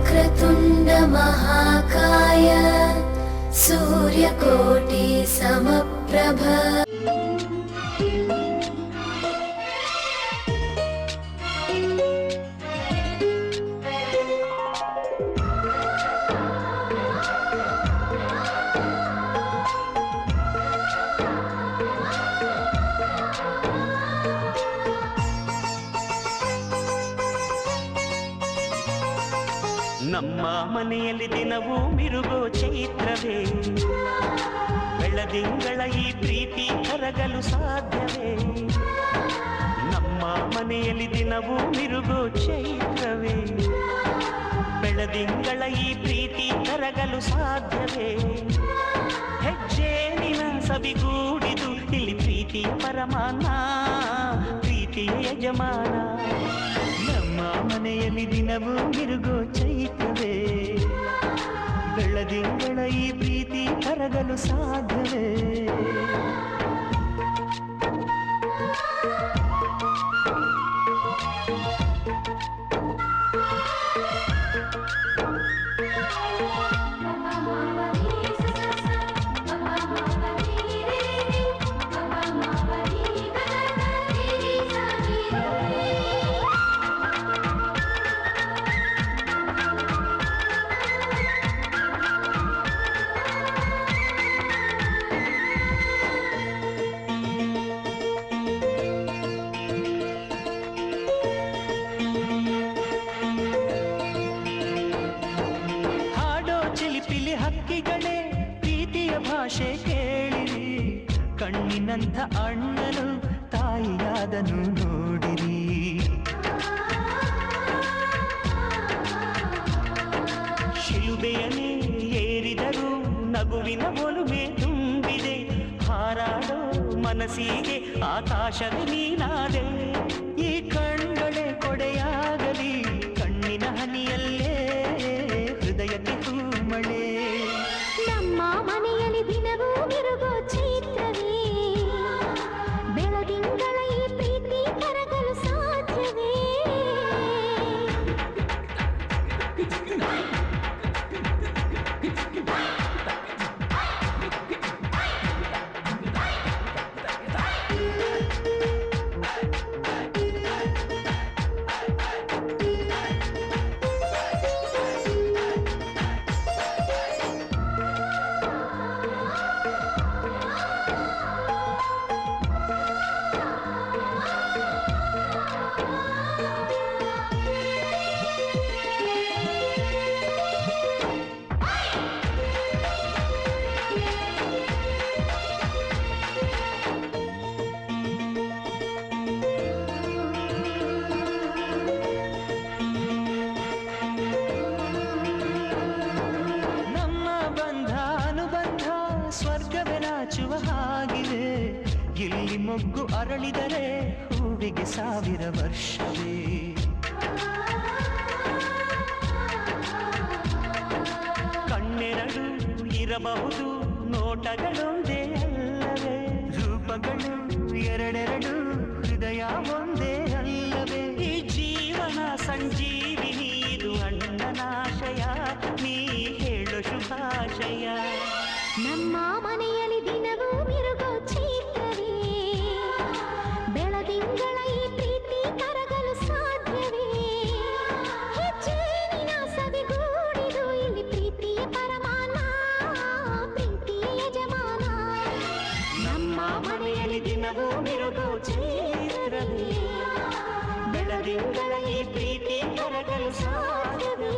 क्रतुण्ड महाकाय सूर्यकोटि समप्रभ ನಮ್ಮ ಮನೆಯಲ್ಲಿ ದಿನವೂ ಮಿರುಗೋ ಚೈತ್ರವೇ, ಬೆಳದಿಂಗಳ ಈ ಪ್ರೀತಿ ಕರಗಲು ಸಾಧ್ಯವೇ? ನಮ್ಮ ಮನೆಯಲ್ಲಿ ದಿನವೂ ಮಿರುಗೋ ಚೈತ್ರವೇ, ಬೆಳದಿಂಗಳ ಈ ಪ್ರೀತಿ ಕರಗಲು ಸಾಧ್ಯವೇ? ಹೆಜ್ಜೇನಿನ ಸವಿಗೂಡಿದು ಇಲ್ಲಿ ಪ್ರೀತಿಯ ಪರಮಾನ, ಪ್ರೀತಿಯ ಯಜಮಾನ. ನಮ್ಮ ಮನೆಯಲ್ಲಿ ದಿನವೂ ಮಿರುಗೋ ಚೈತ್ರವೇ, ಬೆಳದಿಂಗಳ ಈ ಪ್ರೀತಿ ಕರಗಲು ಸಾಧ್ಯವೇ? ಹಕ್ಕಿಗಳೇ ಪ್ರೀತಿಯ ಭಾಷೆ ಕೇಳಿರಿ, ಕಣ್ಣಿನಂಥ ಅಣ್ಣನು ತಾಯಿಯಾದನು ನೋಡಿರಿ. ಶಿಲುಬೆಯನೇ ಏರಿದರೂ ನಗುವಿನ ಒಲುಮೆ ತುಂಬಿದೆ, ಹಾರಾಡೋ ಮನಸ್ಸಿಗೆ ಆಕಾಶವೇ ನೀನಾದೆ. ಈ ಕಣ್ಗಳೇ ಕೊಡೆಯಾಗಲಿ, ಕಣ್ಣಿನ ಹನಿಯಲ್ಲೇ ಹೃದಯಕ್ಕೆ ಹೂಮಳೆ. ನಮ್ಮ ಮನೆಯಲ್ಲಿ ದಿನವೂ ಮಿರುಗೋ ಚೈತ್ರವೇ, ಬೆಳದಿಂಗಳ ಈ ಪ್ರೀತಿ ಕರಗಲು ಸಾಧ್ಯವೇ? ಸ್ವರ್ಗವೆನಾಚುವ ಹಾಗಿದೆ, ಇಲ್ಲಿ ಮೊಗ್ಗು ಅರಳಿದರೆ ಹೂವಿಗೆ 1000 ವರ್ಷವೇ. ಕಣ್ಣೆರಡು ಇರಬಹುದು, ನೋಟಗಳೊಂದೇ ಅಲ್ಲವೇ? ರೂಪಗಳು ಎರಡೆರಡು, ಹೃದಯ ಒಂದೇ ಅಲ್ಲವೇ? ಈ ಜೀವನ ಸಂಜೀವಿನಿ, ಇದು ಅಣ್ಣನಾಶಯ, ನೀ ಹೇಳು ಶುಭಾಶಯ. ನಮ್ಮ ಮನೆಯಲ್ಲಿ ದಿನವೂ ಮಿರುಗೋ ಚೈತ್ರವೇ, ಬೆಳದಿಂಗಳ ಈ ಪ್ರೀತಿ ಕರಗಲು ಸಾಧ್ಯವೇ? ಹೆಜ್ಜೇನಿನ ಸವಿಗೂಡಿದು ಇಲ್ಲಿ ಪ್ರೀತಿಯ ಪರಮಾನ, ಪ್ರೀತಿಯ ಯಜಮಾನ. ನಮ್ಮ ಮನೆಯಲ್ಲಿ ದಿನವೂ ಮಿರುಗೋ ಚೈತ್ರವೇ, ಬೆಳದಿಂಗಳ ಈ ಪ್ರೀತಿ ಕರಗಲು ಸಾಧ್ಯವೇ?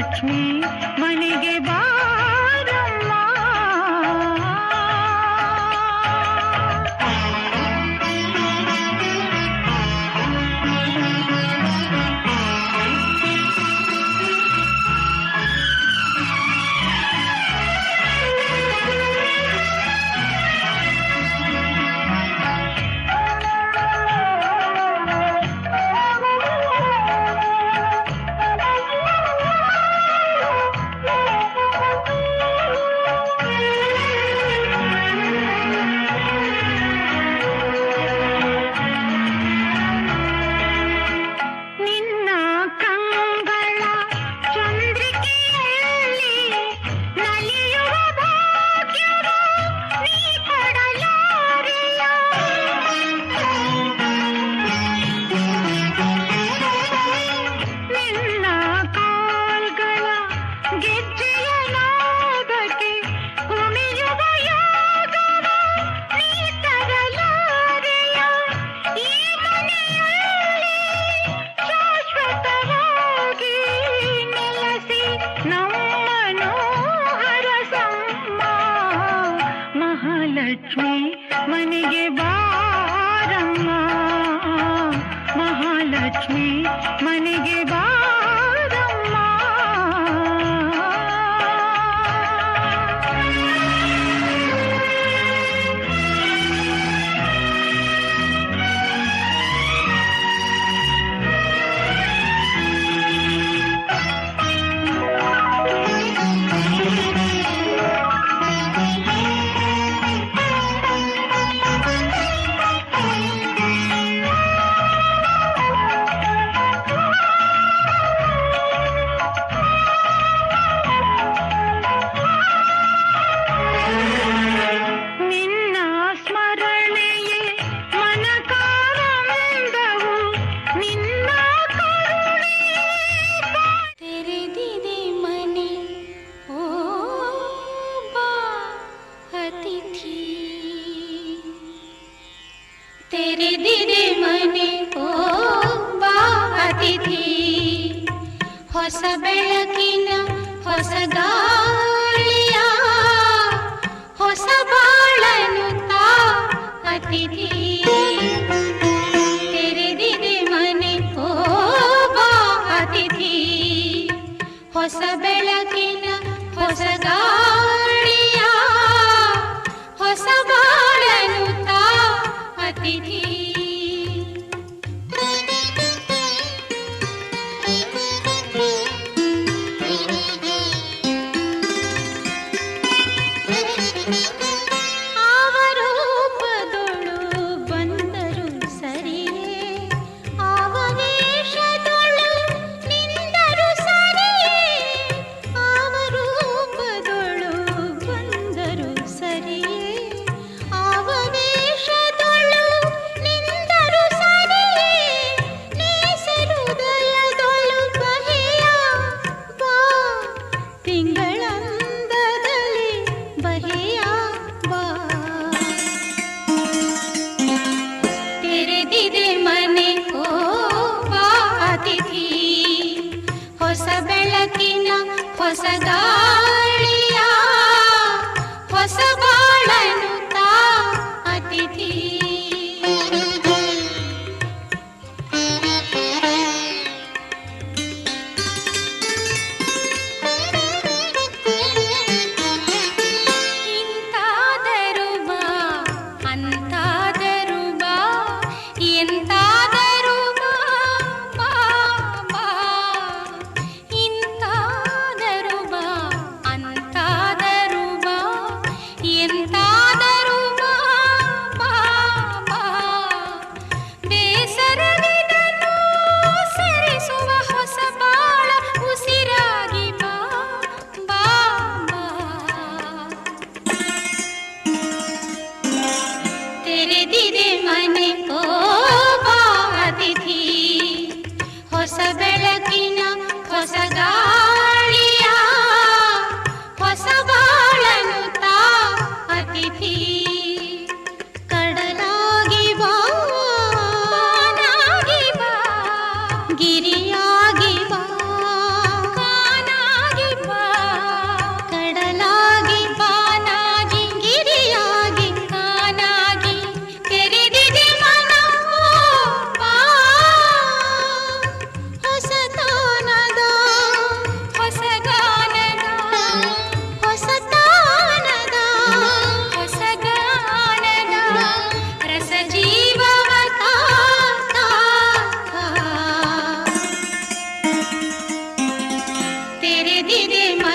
ಮಹಾಲಕ್ಷ್ಮಿ ಮನೆಗೆ ಬಾರಮ್ಮ. ಮಹಾಲಕ್ಷ್ಮಿ ಮನೆಗೆ ಬಾರಮ್ಮ, ಮಹಾಲಕ್ಷ್ಮಿ ಮನೆಗೆ ಬಾರಮ್ಮ. ತೆರೆದಿದೆ ಮನೆ ಓ ಬಾ ಅತಿಥಿ, ಹೊಸ ಬೆಳಕಿನ ಹೊಸ ಗಾಳಿಯ ಹೊಸ ಬಾಳನು ತಾ ಅತಿಥಿ. ತೆರೆದಿದೆ ಮನೆ ಓ ಬಾ ಅತಿಥಿ, ಹೊಸ ಬೆಳಕಿನ ಹೊಸ ಗಾಳಿಯ ಹೊಸ ಬಾಳನು ತಾ ಅತಿಥಿ. ಆವರೂಪದೊಳು ಬಂದರು ಸರಿಯೇ, ಆವವೇಶದೊಳು ನಿಂದರು ಸರಿಯೇ, ಆವರೂಪದೊಳು ಬಂದರು ಸರಿಯೇ, ಆವವೇಶದೊಳು ನಿಂದರು ಸರಿಯೇ, ನೇಸರುದಯದೊಳು ಬಗೆಯ ಬಾ ತಿಂಗಳಂದದಲ್ಲಿ ಬಗೆಯ ಬಾ. ತೆರೆದಿದೆ ಮನೆ ಓ ಬಾ ಅತಿಥಿ, ಹೊಸ ಬೆಳಕಿನ ಹೊಸ ಗಾಳಿಯ ಹೊಸ ಬಾಳನು ತಾ ಅತಿಥಿ. ಇಂತಾದರೂ ಬಾ ಅಂತಾದರೂ ಬಾ, ಎಂತಾದರೂ ಬಾ ಬಾ ಬಾ. ಇಂತಾದರೂ ಬಾ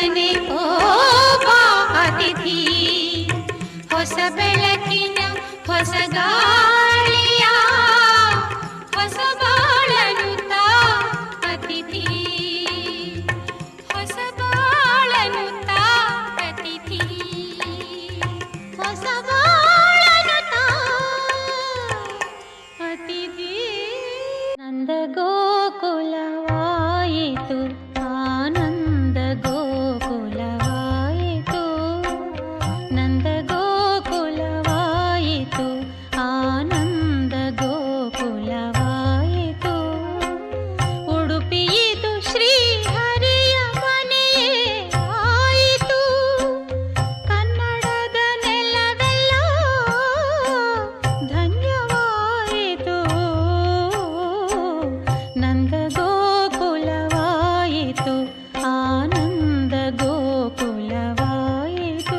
ಮನೆ ಓ ಬಾ ಅತಿಥಿ, ಹೊಸ ಬೆಳಕಿನ ಹೊಸ ಗಾಳಿಯ ಹೊಸ ಬಾಳನು ತಾ ಅತಿಥಿ, ಹೊಸ ಬಾಳನು ತಾ ಅತಿಥಿ, ಹೊಸ ಬಾಳನು ತಾ ಅತಿಥಿ. ನಂದ ಗೋಕುಲವಾಯಿತು ಆನಂದ ಗೋಕುಲವಾಯಿತು, ನಂದ ಗೋಕುಲವಾಯಿತು ಆನಂದ ಗೋಕುಲವಾಯಿತು. ಉಡುಪಿಯಿತು ಶ್ರೀಹರಿಯ ಮನೆಯೇ ಆಯಿತು, ಕನ್ನಡದ ನೆಲವೆಲ್ಲ ಧನ್ಯವಾಯಿತು. ನಂದ ಗೋಕುಲವಾಯಿತು ಆನಂದ ಗೋಕುಲವಾಯಿತು.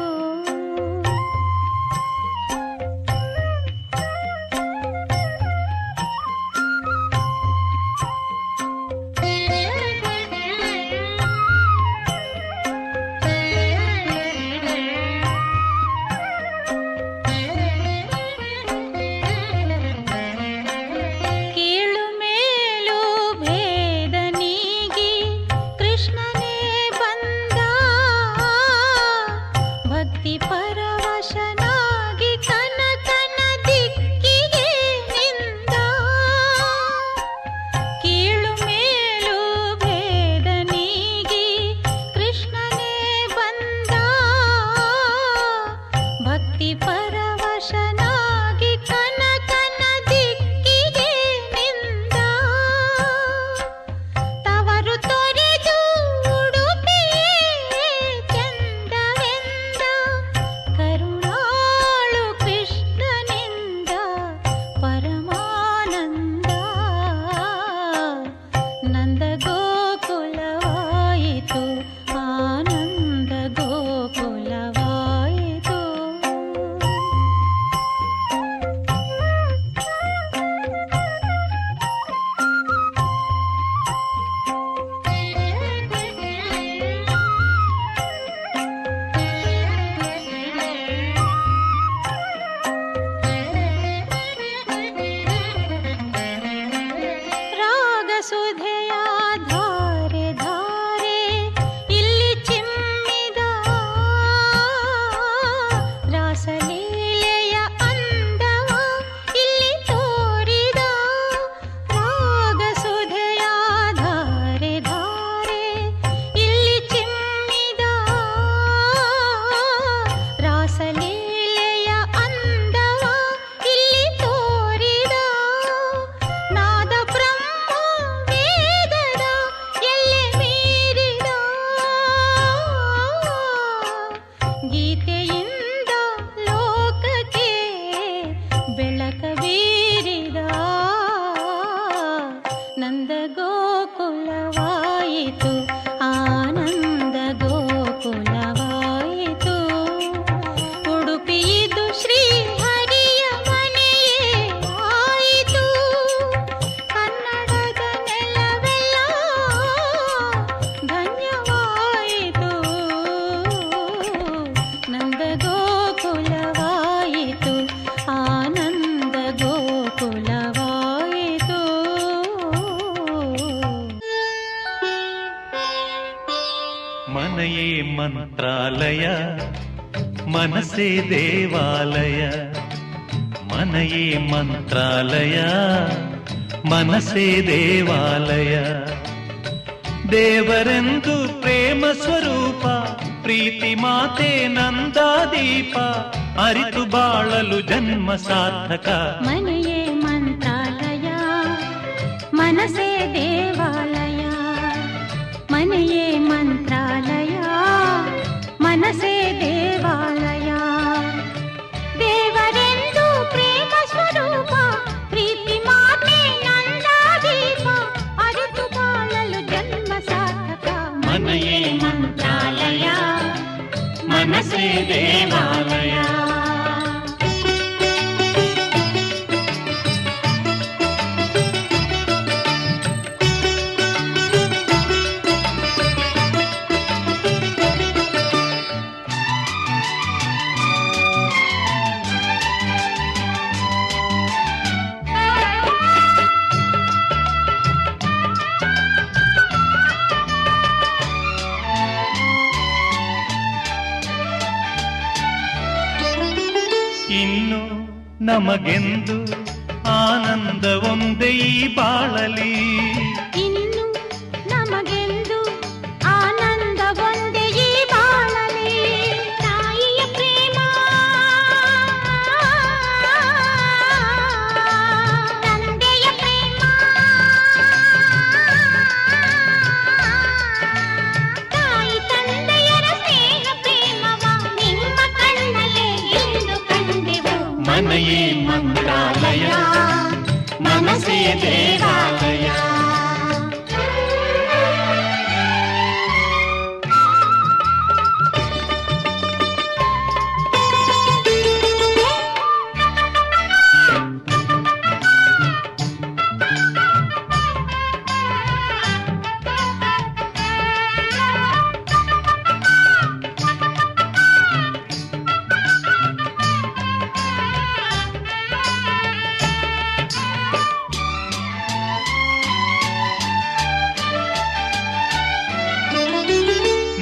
ಕೀಳು ಮೇಲು ಭೇದ ನೀಗಿ ಕೃಷ್ಣನೇ ಬಂದ, ಭಕ್ತಿ ಪರವಶನಾಗಿ ಕನಕನ ದಿಕ್ಕಿಗೆ ನಿಂದ. ಕೀಳು ಮೇಲು ಭೇದ ನೀಗಿ ಕೃಷ್ಣನೇ ಬಂದ, ಭಕ್ತಿ ಪರವಶನಾಗಿ ಕನಕನ ದಿಕ್ಕಿಗೆ ನಿಂದ. ತವರು ತೊರೆದು ಉಡುಪಿಯೇ ಚಂದವೆಂದ, ಕರುಣಾಳು ಕೃಷ್ಣನಿಂದ ಪರಮಾನಂದ. ನಂದ ಗೋಕುಲವಾಯಿತು ಆನಂದ ಗೋಕುಲವಾಯಿತು. ರಾಗಸುಧೆಯ ಧಾರೆ ಧಾರೆ ಇಲ್ಲಿ ಚಿಮ್ಮಿದ, ರಾಸಲೀಲೆಯ ಅಂದವ ಇಲ್ಲಿ ತೋರಿದ. ರಾಗಸುಧೆಯ ಧಾರೆ ಧಾರೆ ಇಲ್ಲಿ ಚಿಮ್ಮಿದ, ರಾಸಲೀಲೆಯ ಅಂದವ ಇಲ್ಲಿ ತೋರಿದ. ನಾದ ಬ್ರಹ್ಮ ವೇದದ ಎಲ್ಲೆ ಮೀರಿದ, ಗೀತೆಯಿಂದ ಲೋಕಕ್ಕೆ ಬೆಳಕ ಬೀರಿದ. ನಂದ ಗೋಕುಲವಾಯಿತು ಆನಂದ ಗೋಕುಲವಾಯಿತು. ಉಡುಪಿಯಿತು ಶ್ರೀಹರಿಯ ಮನೆಯೇ ಆಯಿತು, ಕನ್ನಡದ ನೆಲವೆಲ್ಲ ಧನ್ಯವಾಯಿತು. ನಂದ ಗೋಕುಲವಾಯಿತು ಆನಂದ ಗೋಕುಲವಾಯಿತು. ಮನೆಯೇ ಮಂತ್ರಾಲಯ ಮನಸೇ ದೇವಾಲಯ, ಮನೆಯೇ ಮಂತ್ರಾಲಯ ಮನಸೇ ದೇವಾಲಯ. ದೇವರೆಂದು ಪ್ರೇಮ ಸ್ವರೂಪ ಪ್ರೀತಿ ಮಾತೆ ನಂದಾದೀಪ, ಅರಿತು ಬಾಳಲು ಜನ್ಮ ಸಾರ್ಥಕ. ಮನೆಯೇ ಮಂತ್ರಾಲಯ ಮನಸೇ ದೇವಾಲಯ, ಮನೆಯೇ ಮಂತ್ರಾಲಯ ಮನಸೇ ದೇವಾಲಯ. ದೇವರೆಂದು ಪ್ರೇಮ ಸ್ವರೂಪ ಪ್ರೀತಿ ಮಾತೆ ನಂದಾದೀಪ, ಅರಿತು ಬಾಳಲು ಜನ್ಮ ಸಾರ್ಥಕ. ಮನೆಯೇ ಮಂತ್ರಾಲಯ ಮನಸೇ ದೇವಾಲಯ. ನಮಗೆಂದು ಆನಂದ ಒಂದೇ ಈ ಬಾಳಲಿ. ಇನ್ನು ನಮಗೆಂದು ಆನಂದ ಒಂದೇ ಈ ಬಾಳಲಿ. ತಾಯಿಯ ಪ್ರೇಮ ತಂದೆಯ ಪ್ರೇಮ ತಾಯಿ ತಂದೆಯರ ಸ್ನೇಹ ಪ್ರೇಮವ ನಿಮ್ಮ ಕಣ್ಣಲ್ಲೇ ಇಂದು ಕಂಡೆವು. ಮನೆಯೇ ಮಂತ್ರಾಲಯ, ಮನಸ್ಸೇ ದೇವಾಲಯ.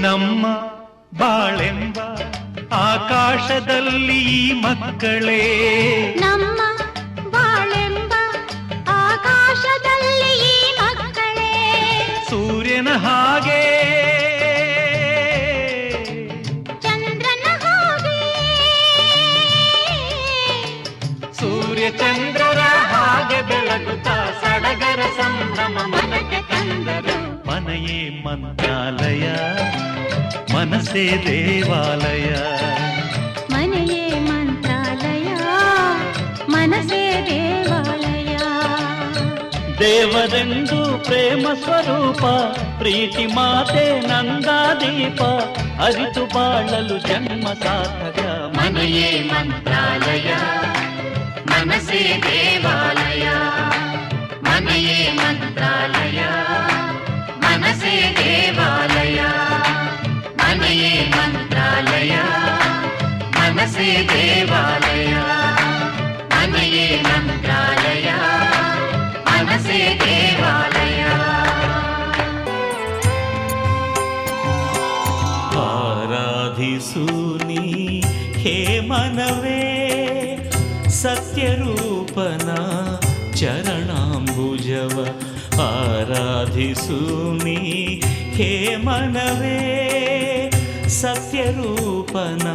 ನಮ್ಮ ಬಾಳೆಂಬ ಆಕಾಶದಲ್ಲಿ ಈ ಮಕ್ಕಳೇ, ನಮ್ಮ ಬಾಳೆಂಬ ಆಕಾಶದಲ್ಲಿ ಈ ಮಕ್ಕಳೇ ಸೂರ್ಯನ ಹಾಗೆ ಚಂದ್ರನ ಹಾಗೆ ಸೂರ್ಯ ಚಂದ್ರರ ಹಾಗೆ ಬೆಳಗುತ್ತಾ ಸಡಗರ ಸಂಭ್ರಮ ಮನಕ್ಕೆ ತಂದರು. ಮನೆಯೇ ಮಂತ್ರಾಲಯ, ಮನಸ್ಸೇ ದೇವಾಲಯ. ಮನೆಯೇ ಮಂತ್ರಾಲಯ, ಮನಸ್ಸೇ ದೇವಾಲಯ. ದೇವರೆಂದು ಪ್ರೇಮ ಸ್ವರೂಪ, ಪ್ರೀತಿ ಮಾತೆ ನಂದಾದೀಪ, ಅರಿತು ಬಾಳಲು ಜನ್ಮ ಸಾರ್ಥಕ. ಮನೆಯೇ ಮಂತ್ರಾಲಯ, ಮನಸ್ಸೇ ದೇವಾಲಯ. ಮನೆಯೇ ಮಂತ್ರಾಲಯ, ಮನಸ್ಸೇ ದೇವಾಲಯ. ಮನೆಯೇ ಮಂತ್ರಾಲಯ, ಮನಸ್ಸೇ ದೇವಾಲಯ. ಮನೆಯೇ ಮಂತ್ರಾಲಯ, ಮನಸ್ಸೇ ದೇವಾಲಯ. ಆರಾಧಿಸು ನೀ ಹೇ ಮನವೇ ಸತ್ಯರೂಪನ ಚರಣಾಂಬುಜವ. ಆರಾಧಿಸು ನೀ ಹೇ ಮನವೇ ಸತ್ಯರೂಪನ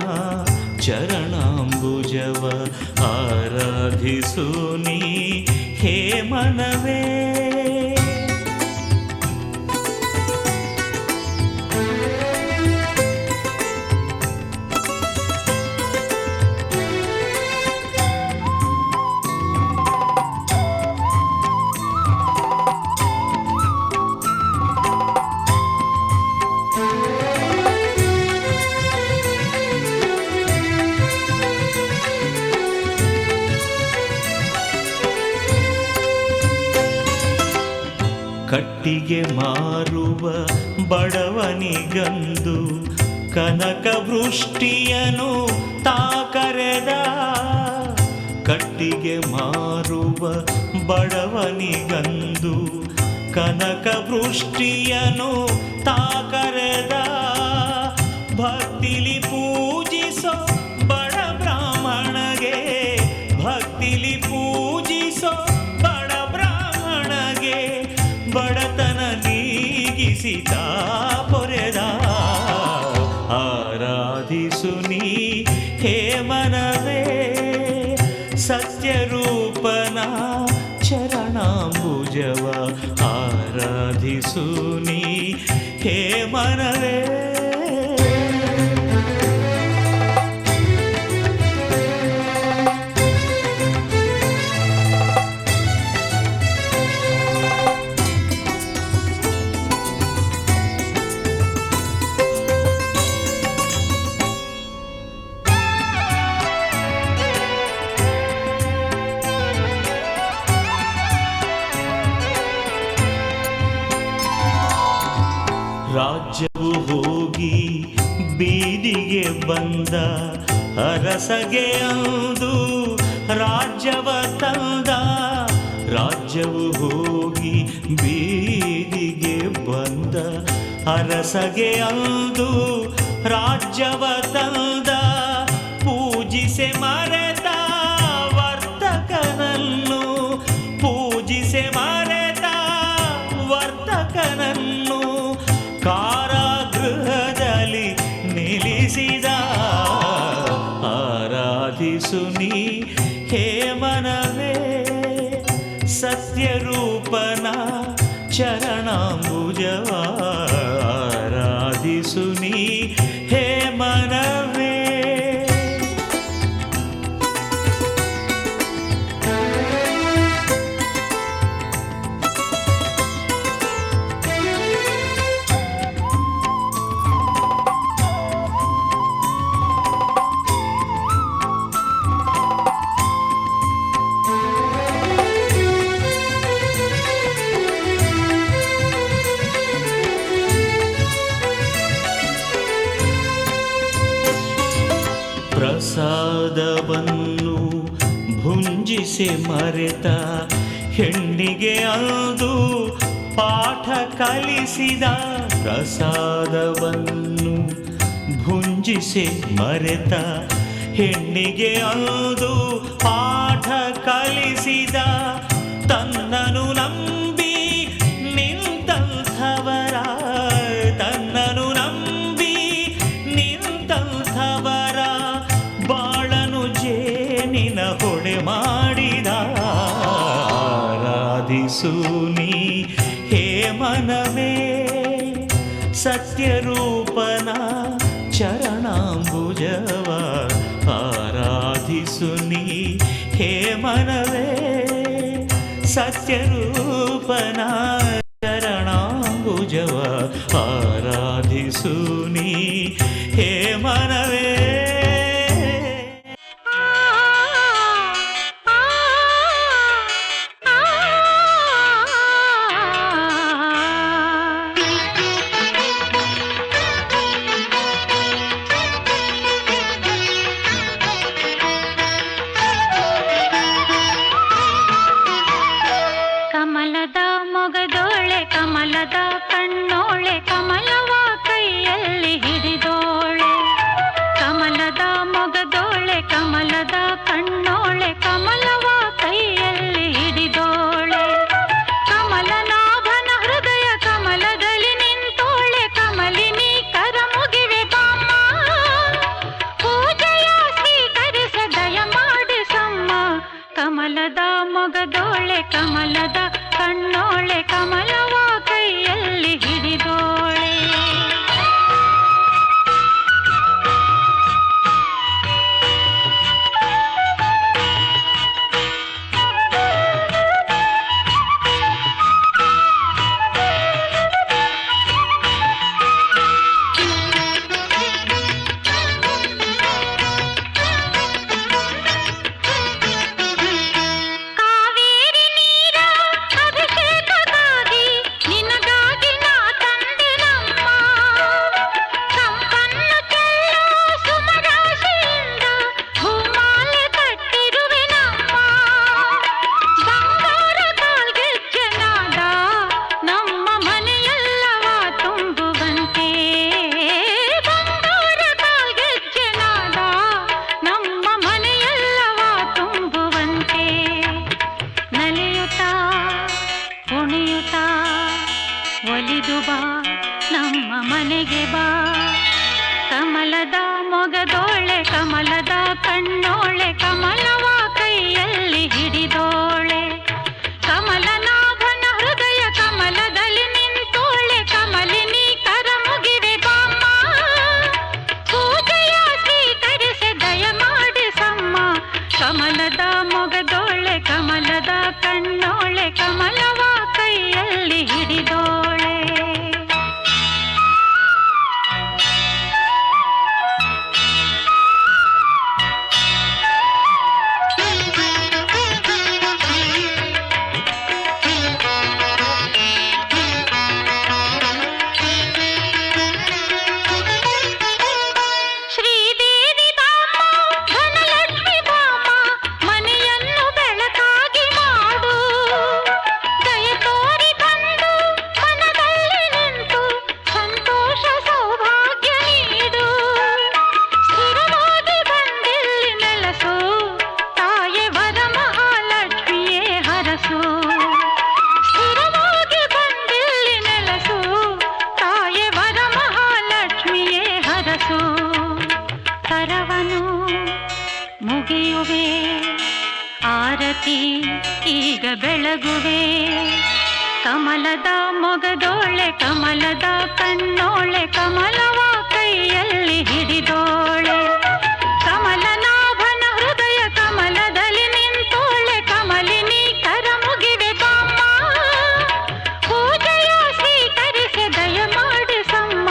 ಚರಣಾಂಬುಜವ. ಆರಾಧಿಸು ನೀ ಹೇ ಮನವೇ. ಕಟ್ಟಿಗೆ ಮಾರುವ ಬಡವನಿಗಂದು ಕನಕ ವೃಷ್ಟಿಯನು ತಾಕರೆದ. ಕಟ್ಟಿಗೆ ಮಾರುವ ಬಡವನಿಗಂದು ಕನಕ ವೃಷ್ಟಿಯನು ತಾಕರೆದ. ಭಕ್ತಿಲಿ ಪೂಜಿಸೋ ಬಡ ಬ್ರಾಹ್ಮಣಗೆ, ಭಕ್ತಿಲಿ ಪೂಜಿಸೋ ಬಡ ಬ್ರಾಹ್ಮಣಗೆ, ಬಡತನ ನೀಗಿಸಿದ ಪೊರೆದ. ಆರಾಧಿಸು ನೀ ಹೇ ಮನವೇ ಸತ್ಯರೂಪನ ಚರಣಾಂಬುಜವ. ಆರಾಧಿಸು ನೀ ಹೇ ಮನವೇ. ರಾಜ್ಯವು ಹೋಗಿ ಬೀದಿಗೆ ಬಂದ ಅರಸಗೆ ಅಂದು ರಾಜ್ಯವ ತಂದ. ರಾಜ್ಯವು ಹೋಗಿ ಬೀದಿಗೆ ಬಂದ ಅರಸಗೆ ಅಂದು ರಾಜ್ಯವ ತಂದ. ಪೂಜಿಸೆ ಮರೆತ ವರ್ತ ಆರಾಧಿಸುನಿ ಹೇ ಮನವೇ ಸತ್ಯರೂಪನ ಚರಣಾಂಬುಜವ ಆರಾಧಿಸುನಿ ಹೇ ಮನವೇ. ಪ್ರಸಾದವನ್ನು ಭುಂಜಿಸಿ ಮರೆತ ಹೆಣ್ಣಿಗೆ ಅಂದು ಪಾಠ ಕಲಿಸಿದ. ಪ್ರಸಾದವನ್ನು ಭುಂಜಿಸಿ ಮರೆತ ಹೆಣ್ಣಿಗೆ ಅಂದು ಪಾಠ ಕಲಿಸಿದ. ತನ್ನನು ನಂಬಿ ನಿಂತಂಥವರ ತನ್ನನು ನಂಬಿ ನಿಂತಂಥವರ ಬಾಳನು ಜೇನಿನ ಹೊಡೆ ಮಾಡಿದ. ಆರಾಧಿಸುನಿ ಹೇ ಮನವೇ ಸತ್ಯರೂಪನ ಚರಣಾಂಬುಜವ ಆರಾಧಿಸುನಿ ಹೇ ಮನವೇ ಸತ್ಯರೂಪನ ಚರಣಾಂಬುಜವ ಆರಾಧಿಸುನಿ ಹೇ ಮನವೇ. ಕಮಲದ ಮೊಗದೋಳೆ ಕಮಲದ ಕಣ್ಣೋಳೆ ಕಮಲವ ಕೈಯಲ್ಲಿ ಹಿಡಿದೋಳೆ. ಕಮಲದ ಮೊಗದೋಳೆ ಕಮಲದ ಕಣ್ಣೋಳೆ ಕಮಲವ ಕೈಯಲ್ಲಿ ಹಿಡಿದೋಳೆ. ಕಮಲನಾಭನ ಹೃದಯ ಕಮಲದಲ್ಲಿ ನಿಂತೋಳೆ. ಕಮಲಿನಿ ಕರ ಮುಗಿವೆ ಬಾಮ್ಮ ಪೂಜೆಯ ಸ್ವೀಕರಿಸ ದಯ ಮಾಡಿಸಮ್ಮ. ಕಮಲದ ಮೊಗದೋಳೆ ಕಮಲದ ಕಣ್ಣೋಳೆ ಕಮಲವ ಕೈಯಲ್ಲಿ ಹಿಡಿದೋಳೆ. ಕಾವೇರಿ ನೀರ ಅಭಿಷೇಕಕ್ಕಾಗಿ ನಿನಗಾಗಿ ನಾ ತಂದೆನಮ್ಮ. ಕಂಪನ್ನು ಚೆಲ್ಲೋ ಸುಮರಾಶಿಯಿಂದ ಹೂಮಾಲೆ ಕಟ್ಟಿರುವೆನಮ್ಮ. ಬಂಗಾರ ಕಾಲ್ಗೆಜ್ಜೆನಾದ ನಮ್ಮ ಮನೆಯೆಲ್ಲವ ತುಂಬುವಂತೆ. ಬಂಗಾರ ಕಾಲ್ಗೆಜ್ಜೆನಾದ ನಮ್ಮ ಮನೆಯೆಲ್ಲವ ತುಂಬುವಂತೆ. ನಲಿಯುತ್ತಾ ಕುಣಿಯುತ್ತಾ ಒಲಿದು ಬಾ ನಮ್ಮ ಮನೆಗೆ ಬಾ. ಕಮಲದ ಮೊಗದೋಳೆ ಕಮಲದ ಕಣ್ಣೋಳೆ ಕಮಲವ ಕೈಯಲ್ಲಿ ಹಿಡಿದೋಳೆ. ಕಮಲನಾಭನ ಹೃದಯ ಕಮಲದಲ್ಲಿ ನಿಂತೋಳೆ. ಕಮಲಿನಿ ಕರ ಮುಗಿವೆ ಬಾಮ್ಮ ಪೂಜೆಯ ಸ್ವೀಕರಿಸಿ ದಯ ಮಾಡಿಸಮ್ಮ. ಕಮಲದ ಮೊಗದೋಳೆ ಕಮಲದ ಕಣ್ಣೋಳೆ ಕಮಲವ ಕೈಯಲ್ಲಿ ಹಿಡಿದೋಳೆ. ಮುಗಿಯುವೆ ಆರತಿ ಈಗ ಬೆಳಗುವೆ ಕಮಲದ ಮೊಗದೋಳೆ ಕಮಲದ ಕಣ್ಣೋಳೆ ಕಮಲವ ಕೈಯಲ್ಲಿ ಹಿಡಿದೋಳೆ ಕಮಲನಾಭನ ಹೃದಯ ಕಮಲದಲ್ಲಿ ನಿಂತೋಳೆ ಕಮಲಿನಿ ಕರ ಮುಗಿವೆ ಬಾಮ್ಮ ಪೂಜೆಯ ಸ್ವೀಕರಿಸಿ ದಯ ಮಾಡಿಸಮ್ಮ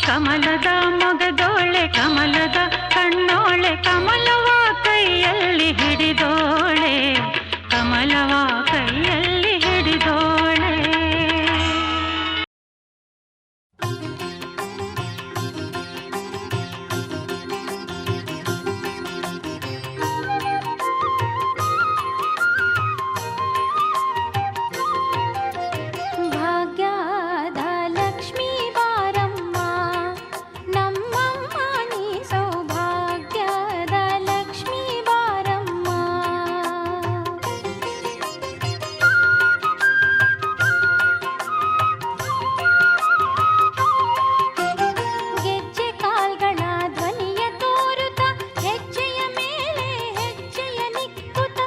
ಕಮಲದ ಮೊಗದೋಳೆ ಕಮಲದ ಕಣ್ಣೋಳೆ ಕಮಲವ ಕೈಯಲ್ಲಿ ಹಿಡಿದೋಳೆ ಕಮಲವ ಕೈಯಲ್ಲಿ ಹಿಡಿದೋಳೆ ಭಾಗ್ಯದ ಲಕ್ಷ್ಮೀ ಬಾರಮ್ಮ ನಮ್ಮಮ್ಮ ನೀ ಸೌಭಾಗ್ಯದ ಲಕ್ಷ್ಮೀ ಬಾರಮ್ಮ ಗೆಜ್ಜೆ ಕಾಲ್ಗಳ ಧ್ವನಿಯ ತೋರುತ್ತ ಹೆಜ್ಜೆಯ ಮೇಲೆ ಹೆಜ್ಜೆಯ ನಿಕ್ಕುತ್ತ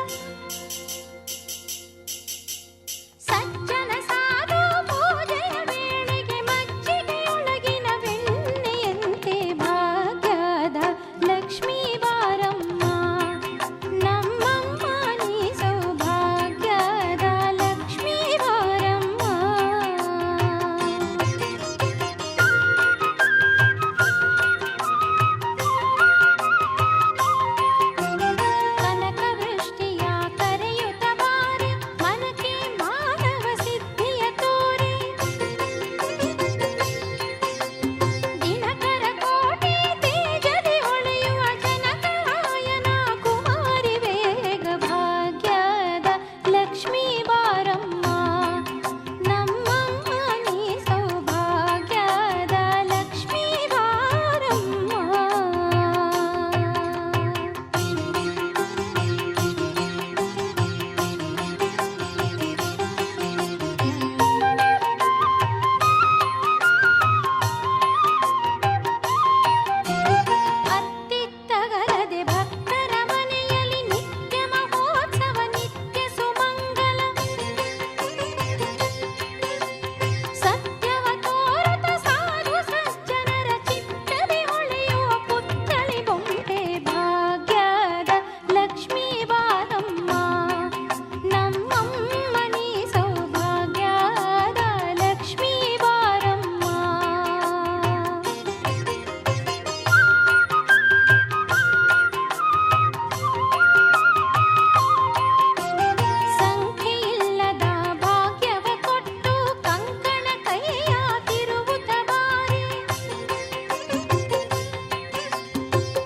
ಸಜ್ಜನ ಸಾಧು ಪೂಜೆಯ ವೇಳೆಗೆ ಮಜ್ಜಿಗೆಯೊಳಗಿನ ಬೆಣ್ಣೆಯಂತೆ ಭಾಗ್ಯದ ಲಕ್ಷ್ಮೀ ಬಾರಮ್ಮ ನಮ್ಮಮ್ಮ ನೀ ಸೌಭಾಗ್ಯದ ಲಕ್ಷ್ಮೀ ಬಾರಮ್ಮ ಕನಕ ವೃಷ್ಟಿಯ ಕರೆಯುತ್ತ ಬಾರೆ ಮನಕ್ಕೆ ಮಾನವ ಸಿದ್ಧಿಯ ತೋರೆ ದಿನಕರ ಕೋಟಿ ತೇಜದಿ ಹೊಳೆಯುವ ಜನಕರಾಯನ ಕುಮಾರಿ ವೇಗ ಭಾಗ್ಯದ ಲಕ್ಷ್ಮೀ ಬಾರಮ್ಮ ನಮ್ಮಮ್ಮ ನೀ ಸೌಭಾಗ್ಯದ ಲಕ್ಷ್ಮೀ ಬಾರಮ್ಮ ಅತ್ತಿತ್ತಗರದೆ ಭಕ್ತರ ಮನೆಯಲ್ಲಿ ನಿತ್ಯ ಮಹೋತ್ಸವ ನಿತ್ಯ ಸುಮಂಗಲ ಸತ್ಯವ ತೋರುತ್ತ ಸಾಧು ಸಜ್ಜನರ ಚಿತ್ತದಿ ಹೊಳೆಯುವ ಪುತ್ಥಳಿ ಬೊಂಬೆ ಭಾಗ್ಯದ ಲಕ್ಷ್ಮೀ ಬಾರಮ್ಮ ನಮ್ಮಮ್ಮ ನೀ ಸೌಭಾಗ್ಯದ ಲಕ್ಷ್ಮೀ ಬಾರಮ್ಮ ಸಂಖ್ಯೆಯಿಲ್ಲದ ಭಾಗ್ಯವ ಕೊಟ್ಟು ಕಂಕಣ ಕೈಯ ತಿರುವುತ ಬಾರಿ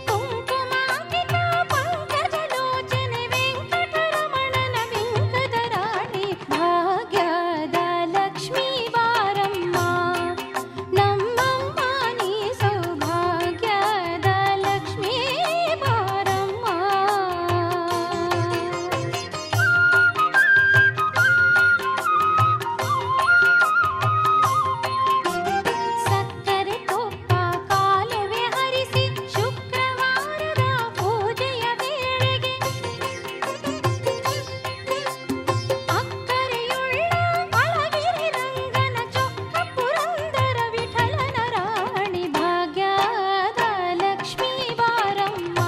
ಕುಂಕುಮಾಂಕಿತ ಪಂಕಜಲೋಚನೆ ವೆಂಕಟರಮಣನ ವೆಂಕಟ ರಾಣಿ ಭಾಗ್ಯದ ಲಕ್ಷ್ಮೀ ಬಾರಮ್ಮ ನಮ್ಮಮ್ಮ ನೀ ಸೌಭಾಗ್ಯದ ಲಕ್ಷ್ಮೀ ಬಾರಮ್ಮ ಸಕ್ಕರೆ ತುಪ್ಪ ಕಾಲುವೆ ಹರಿಸಿ ಶುಕ್ರವಾರದ ಪೂಜೆಯ ವೇಳೆಗೆ ಅಕ್ಕರೆಯುಳ್ಳ ಅಳಗಿರಿ ರಂಗನ ಚೊಕ್ಕ ಪುರಂದರ ವಿಠಲನ ರಾಣಿ ಭಾಗ್ಯದ ಲಕ್ಷ್ಮೀ ಬಾರಮ್ಮ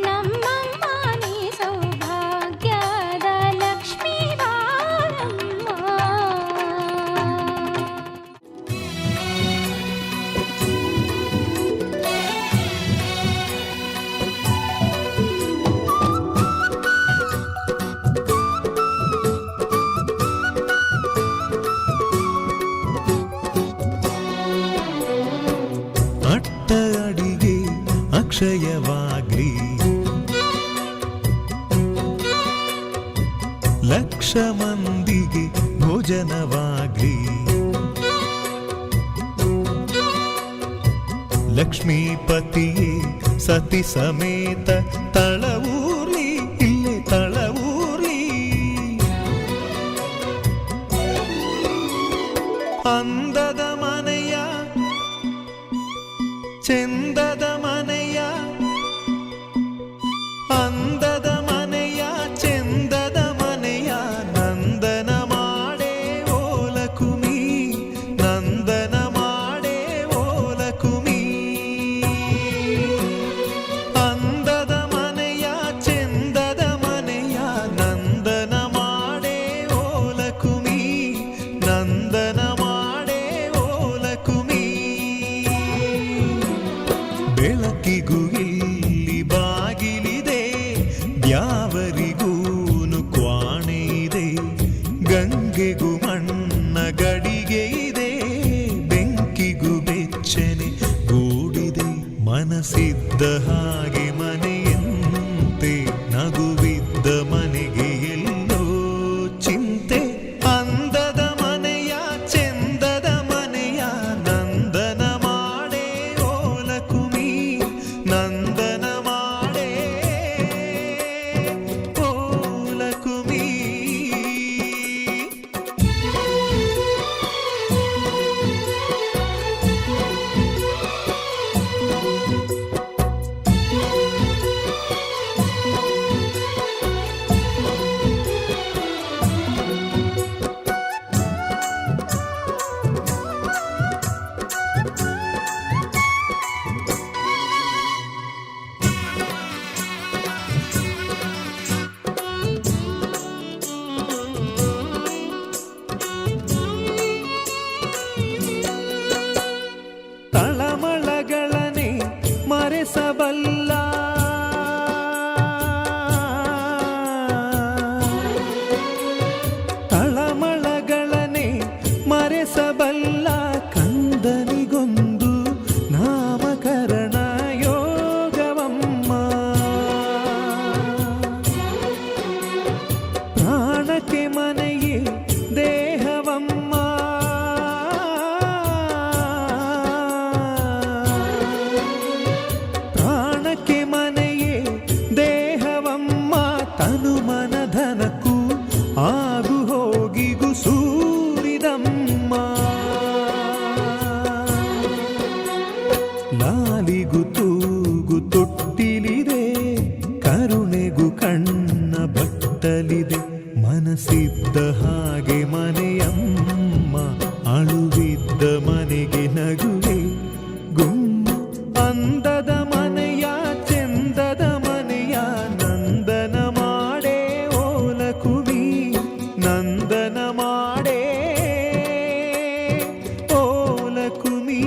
ನಮ್ಮಮ್ಮ ನೀ ಸೌಭಾಗ್ಯದ ಲಕ್ಷ್ಮೀ ಬಾರಮ್ಮ ಅಟ್ಟ ಅಡಿಗೆ ಅಕ್ಷಯವಾಗ್ಲಿ ಲಕ್ಷ ಮಂದಿಗೆ ಭೋಜನವಾಗ್ಲಿ ಲಕ್ಷ್ಮೀಪತಿಯೇ ಸತಿ ಸಮೇತ ತಳವೂರ್ಲಿ ಇಲ್ಲೇ ತಳವೂರ್ಲಿ ಅಂದದ ಮನೆಯ ಚೆಂದದ ಮನೆಯ ಬೆಂಕಿಗೂ ಇಲ್ಲಿ ಬಾಗಿಲಿದೆ, ದ್ಯಾವರಿಗೂನು ಕ್ವಾಣೆ ಇದೆ, ಗಂಗೆಗೂ ಮಣ್ಣ ಗಡಿಗೆ ಇದೆ, ಬೆಂಕಿಗೂ ಬೆಚ್ಚನೆ ಗೂಡಿದೆ. ಮನಸ್ಸಿದ್ದ ಹಾಗೆ ಮನೆಯಂತೆ, ನಗುವಿದ್ದ ಮನೆಗೆ ಎಲ್ಲೋ ಚಿಂತೆ. ಅಂದದ ಮನೆಯ ಚೆಂದದ ಮನೆಯ ನಂದನ ಮಾಡೇ ಓಲಕುಮಿ, ನಂದನ ಮಾಡೇ ಓಲಕುಮಿ. ತಳಮಳಗಳನೆ ಮರೆಸಬಲ್ಲ, ತಳಮಳಗಳನೆ ಮರೆಸಬಲ್ಲ, ಕಂದನಿಗೊಂದು ನಾಮಕರಣ ಯೋಗವಮ್ಮ. ಪ್ರಾಣಕ್ಕೆ ಮನೆಯೇ ದೇಹವಮ್ಮ, ಪ್ರಾಣಕ್ಕೆ ಮನೆಯೇ ದೇಹವಮ್ಮ. ತನು ಮನಧನಕ್ಕೂ ಆಗು ಹೋಗಿಗೂ ಸೂರಿದಮ್ಮ. ಲಾಲಿಗೂ ತೂಗು ತೊಟ್ಟಿಲಿದೆ, ಕರುಣೆಗೂ ಕಣ್ಣ ಬಟ್ಟಲಿದೆ. ಮನಸ್ಸಿದ್ದ ಹಾಗೆ ಮನೆಯಮ್ಮ, ಅಳುವಿದ್ದ ಮನೆಗೆ ನಗುವೆ ಗುಮ್ಮ. ಅಂದದ ಮನೆಯ ಚೆಂದದ ಮನೆಯ ನಂದನ ಮಾಡೇ ಓಲಕುಮಿ, ನಂದನ ಮಾಡೇ ಓಲಕುಮಿ.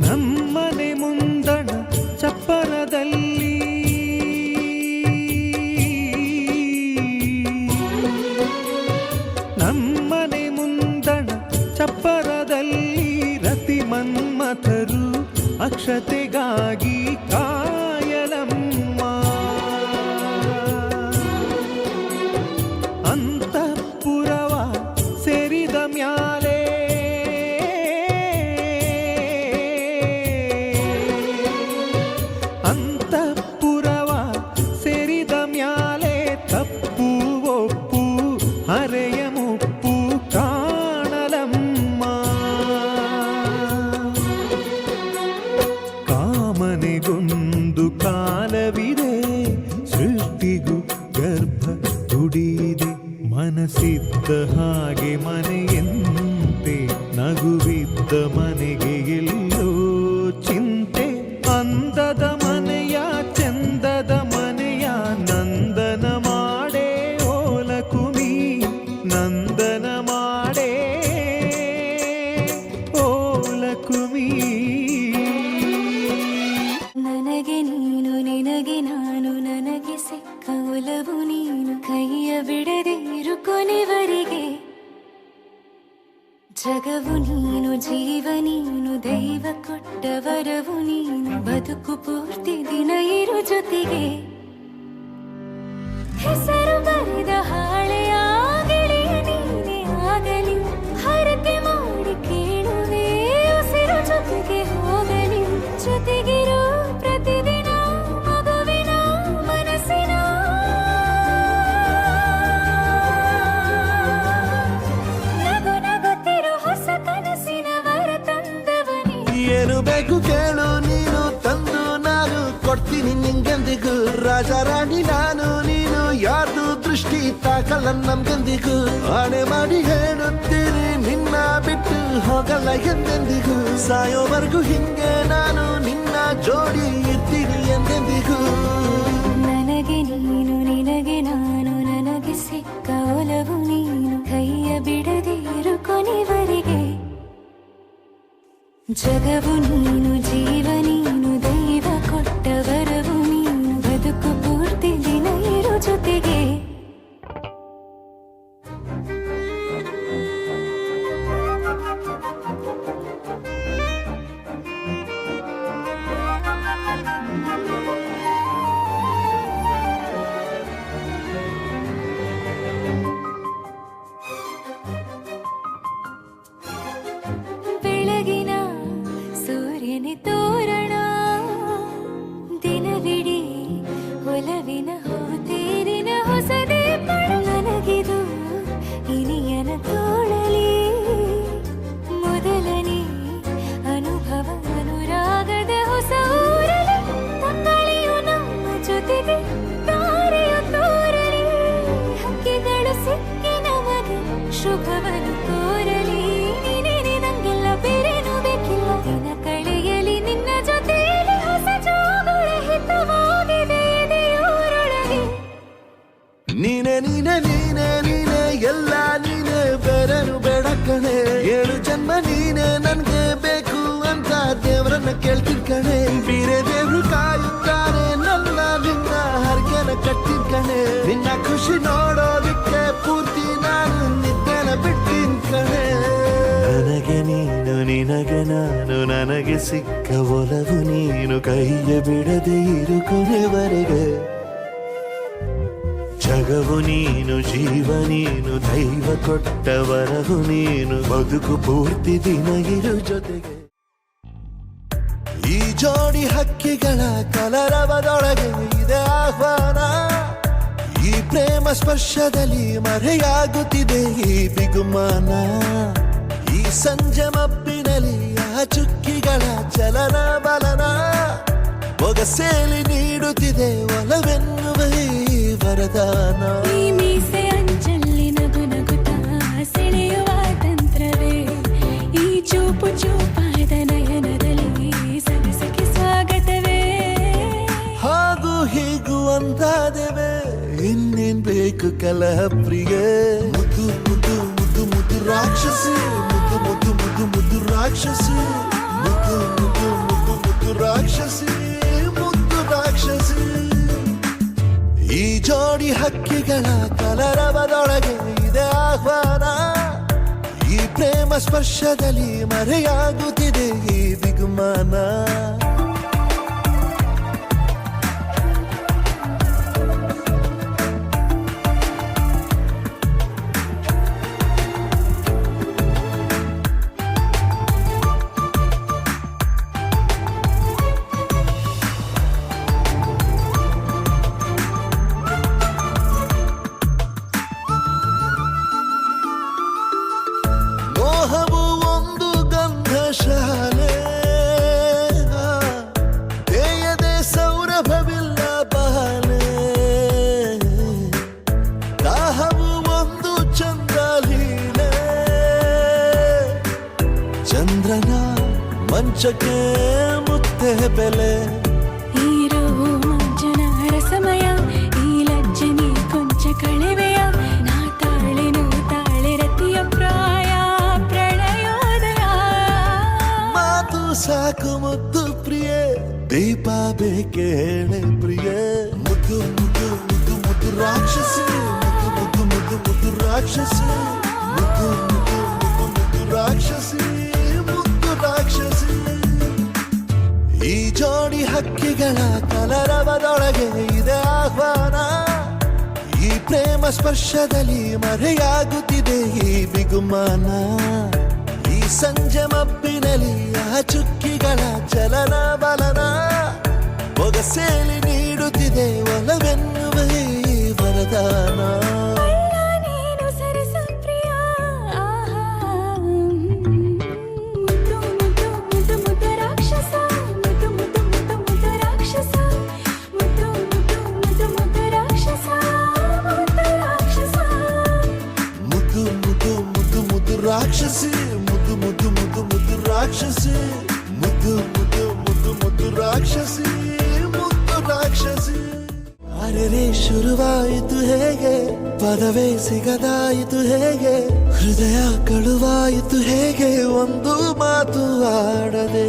ನಮ್ಮನೆ ಮುಂದಣ ಚಪ್ಪರದಲ್ಲಿ, ನಮ್ಮನೆ ಮುಂದಣ ಚಪ್ಪರದಲ್ಲಿ, ರತಿ ಮನ್ಮಥರು ಅಕ್ಷತೆಗಾಗಿ ಕಾಯಲಮ್ಮ. ಅಂತಃಪುರವ ಸೇರಿದ ಮ್ಯಾಲೆ, ಅಂತಃಪುರವ ಸೇರಿದ ಮ್ಯಾಲೆ, ತಪ್ಪು ಒಪ್ಪು ಹರೆಯ ಮುಪ್ಪು ಕಾಣಲಮ್ಮ. ಕಾಮನೆಗೊಂದು ಕಾಲವಿದೆ, ಸೃಷ್ಟಿಗೂ ಗರ್ಭ ಗುಡಿಯಿದೆ. ಮನಸ್ಸಿದ್ದ ಹಾಗೆ ಮನೆಯಂತೆ, ನಗುವಿದ್ದ ಮನೆಗೆ ಎಲ್ಲೋ ಚಿಂತೆ. ಅಂದದ ಮನೆಯ ಚೆಂದದ ಮನೆಯ ನಂದನ ಮಾಡೇ ಓಲಕುಮಿ, ನಂದನ ಮಾಡೇ ಓಲಕುಮಿ. ನನಗೆ ನೀನು ನಿನಗೆ ನಾನು, ನನಗೆ ಸಿಕ್ಕ ಒಲವು ನೀನು, ಕೈಯ ಬಿಡದೆ ಇರು ಕೊನೆವರೆಗೆ. ಜಗವು ನೀನು, ಜೀವ ನೀನು, ದೈವ ಕೊಟ್ಟ ವರವು ನೀನು, ಬದುಕು ಪೂರ್ತಿ ದಿನ ಇರು ಜೊತೆಗೆ. ಹೆಸರು ಬರೆದ ಹಾಳೆಯ ಗೆಳೆಯ ನೀನೇ ಆಗಲಿ, ಹರಕೆ ಮಾಡಿ ಕೇಳುವೆ ಉಸಿರು ಜೊತೆಗೆ ಹೋಗಲಿ. ಜೊತೆಗಿರು ಪ್ರತಿದಿನ ಮಗುವಿನ ಮನಸ್ಸಿನ ನಗು ನಗುತ್ತಿರು ಹೊಸ ಕನಸಿನ ವರ ತಂದವನೇ. ಏನು ಬೇಕು ಕೇಳು ನೀನು ತಂದು ನಾನು ಕೊಡ್ತೀನಿ ನಿಂಗೆಂದಿಗೂ ರಾಜ ರಾಣಿ ನಾನು ನೀನು ಯಾರ್ದು ದೃಷ್ಟಿ ತಾಕಲ್ಲ ನಮ್ಗೆಂದಿಗೂ ಆಣೆ ಮಾಡಿ ಹೇಳುತ್ತೀನಿ ನಿನ್ನ ಬಿಟ್ಟು ಹೋಗಲ್ಲ ಎಂದೆಂದಿಗೂ ಸಾಯೋವರೆಗೂ ಹಿಂಗೆ ನಾನು ನಿನ್ನ ಜೋಡಿ ಇರ್ತೀನಿ ಎಂದೆಂದಿಗೂ ನನಗೆ ನೀನು ನಿನಗೆ ನಾನು ನನಗೆ ಸಿಕ್ಕ ಒಲವು ನೀನು ಕೈಯ ಬಿಡದೆ ಇರು ಕೊನೆವರೆಗೆ ಜಗವು ನೀನು ಜೀವ ನೀನು ದೈವ ಕೊಟ್ಟ ವರವು ನೀನು ಬದುಕು ಪೂರ್ತಿ ದಿನ ಇರು ಜೊತೆಗೆ ಬೆಳಗಿನ ಸೂರ್ಯನೇ ತೋರಣ ದಿನವಿಡೀ ಒಲವಿನ ಹೋತೇರಿನ ಹೊಸದೇ ನನಗಿದು ಇನಿಯನ ತೋಳಲಿ ಮೊದಲನೇ ಅನುಭವ ಅನುರಾಗದ ಹೊಸ ಊರಲಿ ತಂಗಳಿಯು ನಮ್ಮ ಜೊತೆಗೆ ತಾರೆಯು ತೋರಲಿ ಹಕ್ಕಿಗಳು ಸಿಕ್ಕಿ ನಮಗೆ ಶುಭವನ್ನು ಕೋರಲಿ ನೀನೇ ನಂಗೆಲ್ಲ ಬೇರೇನು ಬೇಕಿಲ್ಲ ದಿನ ಕಳೆಯಲಿ ನಿನ್ನ ಜೊತೆಯಲ್ಲಿ ಹೊಸ ಜೋಗುಳ ಹಿತವಾಗಿದೆ ಎದೆಯೂರೊಳಗೆ ನೀನೆ ನೀನೆ ನೀನೆ ನೀನೆ ಎಲ್ಲ ನೀನೆ ಬೇರೆನು ಬೇಡ ಕಣೆ 7 ಜನ್ಮ ನೀನೆ ನನ್ಗೆ ಬೇಕು ಅಂತ ದೇವರನ್ನ ಕೇಳ್ತೀನಿ ಕಣೆ ಬೇರೆ ದೇವ್ರು ಕಾಯುತ್ತಾರೆ ನನ್ನ ನಿನ್ನ ಹರ್ಗೆನ ಕಟ್ಟಿನ ಕಣೆ ನಿನ್ನ ಖುಷಿ ನೋಡೋದಕ್ಕೆ ಪೂರ್ತಿ ನಾನು ನಿದ್ದೆನ ಬಿಟ್ಟಿನ್ ಕಣೆ ನನಗೆ ನೀನು ನಿನಗೆ ನಾನು ನನಗೆ ಸಿಕ್ಕ ಒಲವು ನೀನು ಕೈಯ ಬಿಡದೆ ಇರು ಕೊನೆವರೆಗೆ ಜಗವು ನೀನು ಜೀವ ನೀನು ದೈವ ಕೊಟ್ಟ ವರವು ನೀನು ಬದುಕು ಪೂರ್ತಿ ದಿನ ಇರು ಜೊತೆಗೆ ಈ ಜೋಡಿ ಹಕ್ಕಿಗಳ ಕಲರವದೊಳಗೆ ಇದೆ ಆಹ್ವಾನ ಈ ಪ್ರೇಮ ಸ್ಪರ್ಶದಲ್ಲಿ ಮರೆಯಾಗುತ್ತಿದೆ ಈ ಬಿಗುಮಾನ ಈ ಸಂಜೆ ಮಬ್ಬಿನಲ್ಲಿ ಆ ಚುಕ್ಕಿಗಳ ಚಲನ ಬಲನ ಒಗಸೇಲಿ ನೀಡುತ್ತಿದೆ ಒಲವೆನ್ನುವ ಈ ವರದಾನ ಈ ಮೀಸೆ ಅಂಚಲ್ಲಿ ನಗು ನಗುತ್ತಾ ಸೆಳೆಯುವ ತಂತ್ರವೇ ಈ ಚೂಪು ಚೂಪಾದ ನಯನದಲ್ಲಿ ಸರಸಕ್ಕೆ ಸ್ವಾಗತವೇ ಹಾಗೂ ಹೀಗೂ ಅಂತಾದೆವೆ ಇನ್ನೇನ್ ಬೇಕು ಕಲಹ ಪ್ರಿಯ ಮುದ್ದು ಮುದ್ದು ಮುದ್ದು ಮುದ್ದು ರಾಕ್ಷಸಿ ಮುದ್ದು ಮುದ್ದು ಮುದ್ದು ಮುದ್ದು ರಾಕ್ಷಸಿ ಮುದ್ದು ಮುದ್ದು ಮುದ್ದು ಮುದ್ದು ರಾಕ್ಷಸಿ ಮುದ್ದು ರಾಕ್ಷಸಿ ಈ ಜೋಡಿ ಹಕ್ಕಿಗಳ ಕಲರವದೊಳಗೆ ಇದೆ ಆಹ್ವಾನ ಈ ಪ್ರೇಮ ಸ್ಪರ್ಶದಲ್ಲಿ ಮರೆಯಾಗುತ್ತಿದೆ ಈ ಬಿಗುಮಾನ ಮೋಹವು ಒಂದು ಗಂಧಶಾಲೆ ತೇಯದೆ ಸೌರಭವಿಲ್ಲ ಬಾಲೆ ದಾಹವು ಒಂದು ಚಂದ್ರಲೀಲೆ ಚಂದ್ರನ ಮಂಚಕ್ಕೆ ಮುತ್ತೆ ಬೆಲೆ ಹೀರೋ ಮಂಜನ ರಸಮಯ ಈ ಲಜ್ಜನೆ ಕೊಂಚ ಕಳೆವೆಯ ನಾ ತಾಳೆ ರತಿಯ ಪ್ರಾಯ ಪ್ರಣಯೋದಯ ಮಾತು ಸಾಕು ಮುದ್ದು ಪ್ರಿಯೆ ದೀಪ ಬೇಕೆ ಹೇಳೆ ಪ್ರಿಯೆ ಮುದ್ದು ಮುದ್ದು ಮುದ್ದು ಮುದ್ದು ರಾಕ್ಷಸಿ ಮುದ್ದು ಮುದ್ದು ಮುದ್ದು ಮುದ್ದು ರಾಕ್ಷಸಿ ಮುದ್ದು ಮುದ್ದು ಮುದ್ದು ಮುದ್ದು ರಾಕ್ಷಸಿ ಮುದ್ದು ರಾಕ್ಷಸಿ ಈ ಜೋಡಿ ಹಕ್ಕಿಗಳ ಕಲರವದೊಳಗೆ ಇದೆ ಆಹ್ವಾನ ಈ ಪ್ರೇಮ ಸ್ಪರ್ಶದಲ್ಲಿ ಮರೆಯಾಗುತ್ತಿದೆ ಈ ಬಿಗುಮಾನ ಈ ಸಂಜೆ ಮಬ್ಬಿನಲ್ಲಿ ಆ ಚುಕ್ಕಿಗಳ ಚಲನ ಬಲನ ಒಗಸೇಲಿ ನೀಡುತ್ತಿದೆ ಒಲವೆನ್ನುವ ಈ ವರದಾನ ನೀನು ಸರಸ ಪ್ರಿಯ ಮುದ್ದು ಮುದ್ದು ಮುದ್ದು ಮುದ್ದು ರಾಕ್ಷಸಿ ಮುದ್ದು ಮುದ್ದು ಮುದ್ದು ಮುದ್ದು ರಾಕ್ಷಸಿ ಮುದ್ದು ರಾಕ್ಷಸಿ ಅರೆ ಶುರುವಾಯಿತು ಹೇಗೆ ಪದವೇ ಸಿಗದಾಯಿತು ಹೇಗೆ ಹೃದಯ ಕಳುವಾಯಿತು ಹೇಗೆ ಒಂದು ಮಾತು ಆಡದೆ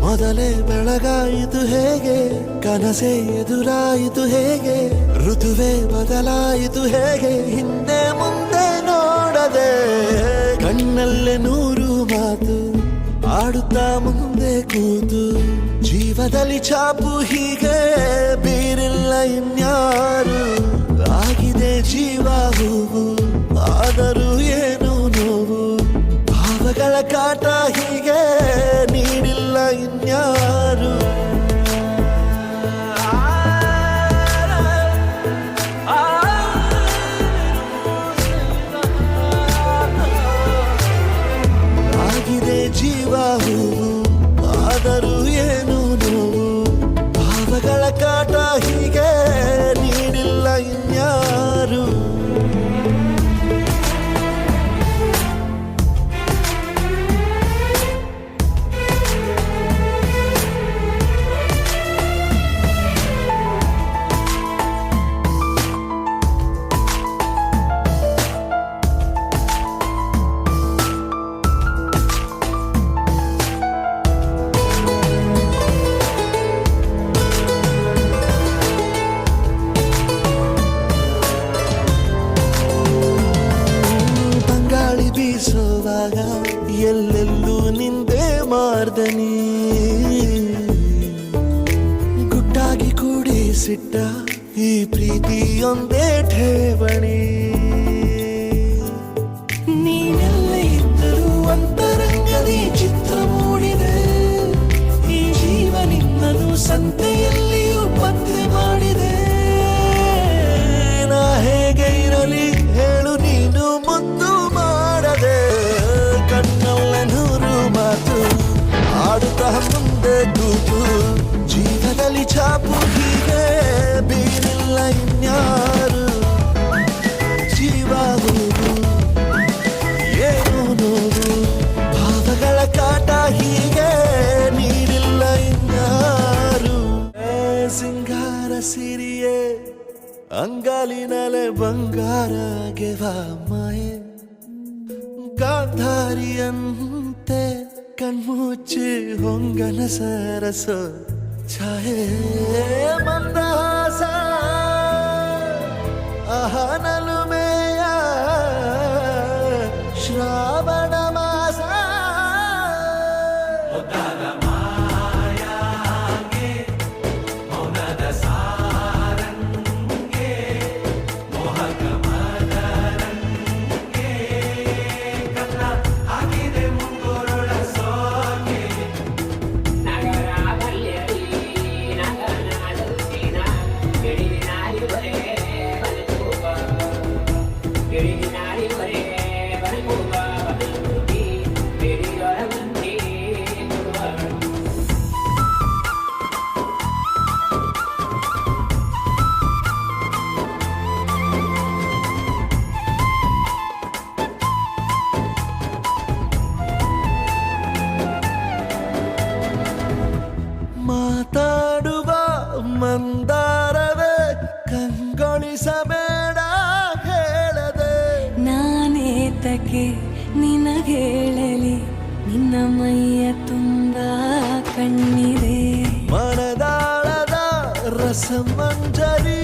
ಮೊದಲೇ ಬೆಳಗಾಯಿತು ಹೇಗೆ ಕನಸೇ ಎದುರಾಯಿತು ಹೇಗೆ ಋತುವೇ ಬದಲಾಯಿತು ಹೇಗೆ ಹಿಂದೆ ಮುಂದೆ ನೋಡದೆ ಕಣ್ಣಲ್ಲೇ ನೂರು ಮಾತು ಆಡುತ್ತಾ ಮುಂದೆ ಕೂತು ಜೀವದಲ್ಲಿ ಛಾಪು ಹೀಗೆ ಬೀರಿಲ್ಲ ಇನ್ಯಾರು ಆಗಿದೆ ಜೀವ ಹೂವು ಆದರೂ ಏನು ನೋವು ಭಾವಗಳ ಕಾಟ ಹೀಗೆ ನೀಡಿಲ್ಲ ಇನ್ಯಾರು ಆಗಿದೆ ಜೀವ ಹೂವು ಆದರೂ ಏನು ನೋವು ಭಾವಗಳ ಕಾಟ ಹೀಗೆ ನೀಡಿಲ್ಲ ಇನ್ಯಾರು ಬಂಗಾಳಿ ಬೀಸುವಾಗ ಎಲ್ಲೆಲ್ಲೂ ನಿಂದೆ ಮಾರ್ದನಿ ಗುಟ್ಟಾಗಿ ಕೂಡಿಸಿಟ್ಟ ಈ ಪ್ರೀತಿಯೊಂದೇ ಠೇವಣಿ ನೀನೆಲ್ಲ ಇದ್ದರೂ ಅಂತರಂಗದಿ ಚಿತ್ರ ಮೂಡಿದೆ ಈ ಜೀವ ನಿನ್ನನು ಸಂತೆಯಲ್ಲಿಯೂ ಪತ್ತೆ ಮಾಡಿದೆ ನಾ ಹೇಗೆ ಇರಲಿ ಹೇಳು ನೀನು ಮುದ್ದು ಮಾಡದೆ ಕಣ್ಣಲ್ಲ ನೂರು ಮಾತು ಆಡುತ್ತಾ ಮುಂದೆ ಕೂತು ಜೀವದಲ್ಲಿ ಛಾಪು ಹೀಗೆ ಬೀರಿಲ್ಲ ಇನ್ಯಾರು ಜೀವ ಹೂವು ಏನು ನೋವು ಭಾವಗಳ ಕಾಟ ಹೀಗೆ ನೀಡಿಲ್ಲ ಇನ್ಯಾರು ಸಿಂಗಾರ ಸಿರಿಯೇ ಅಂಗಾಲಿನಲೆ ಬಂಗಾರ ಗೆವಾ ಮಾಯೆ ಗಾಂಧಾರಿಯಂತೆ ಕಣ್ಮುಚ್ಚಿ ಹೊಂಗನ ಸರಸ ಛಾಯೆ ಮಂದಹಾಸ ಅಹನಲುಮೆಯ ಶ್ರಾವಣ ಮಾಸ ಮಾತಾಡುವ ಮಂದಾರವೇ ಕಂಗೊಳಿಸಬೇಡ ಹೇಳದೆ ನಾನೇತಕ್ಕೆ ನಿನಗೇಳಲಿ ನಿನ್ನ ಮೈಯ ತುಂಬ ಕಣ್ಣಿದೆ ಮನದಾಳದ ರಸಮಂಜರಿ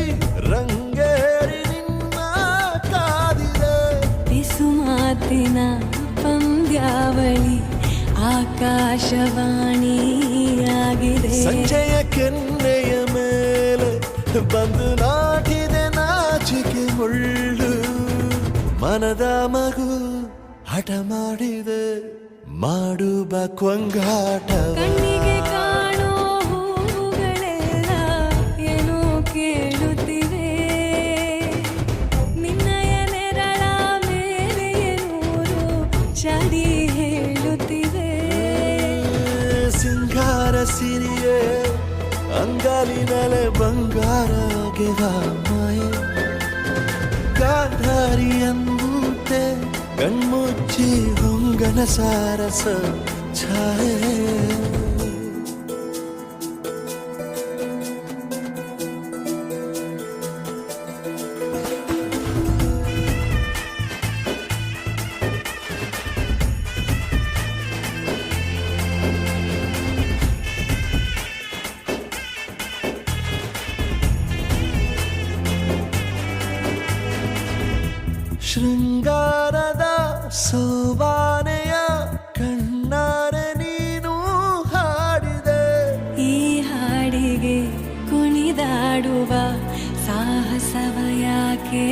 ರಂಗೇರಿ ನಿನ್ನ ಕಾದಿದೆ ಬಿಸು ಮಾತಿನ ಪಂದ್ಯಾವಳಿ ಆಕಾಶವಾಣಿಯಾಗಿದೆ ಸಂಜೆಯ ಕೆನ್ನೆಯ ಮೇಲೆ ಬಂದು ನಾಟಿದೆ ನಾಚಿಕೆ ಮುಳ್ಳು ಮನದ ಮಗು ಹಠ ಮಾಡಿದೆ ಮಾಡುವ ಕೊಂಗಾಟ ಕಣ್ಣಿಗೆ ಕಾಣೋ ಹೂವುಗಳೆಲ್ಲ ಏನೋ ಕೇಳುತ್ತಿವೆ ನಿನ್ನಯ ನೆರಳ ಮೇಲೆ ನೂರು ಚಡಿ ಹೇಳುತ್ತಿವೆ ಸಿಂಗಾರ ಸಿರಿಯೇ ಅಂಗಾಲಿನಲೆ ಬಂಗಾರ ಗೆವಾ ಮಾಯೆ ಗಾಂಧಾರಿಯಂತೆ ಕಣ್ಮುಚ್ಚಿ ಹೊಂಗ ಗಗನ ಸಾರಸ ಛಾಯೆ ಶೃಂಗಾರದ ಸೋಬಾನೆಯ ಕಣ್ಣಾರೆ ನೀನು ಹಾಡಿದೆ. ಈ ಹಾಡಿಗೆ ಕುಣಿದಾಡುವ ಸಾಹಸವ ಯಾಕೆ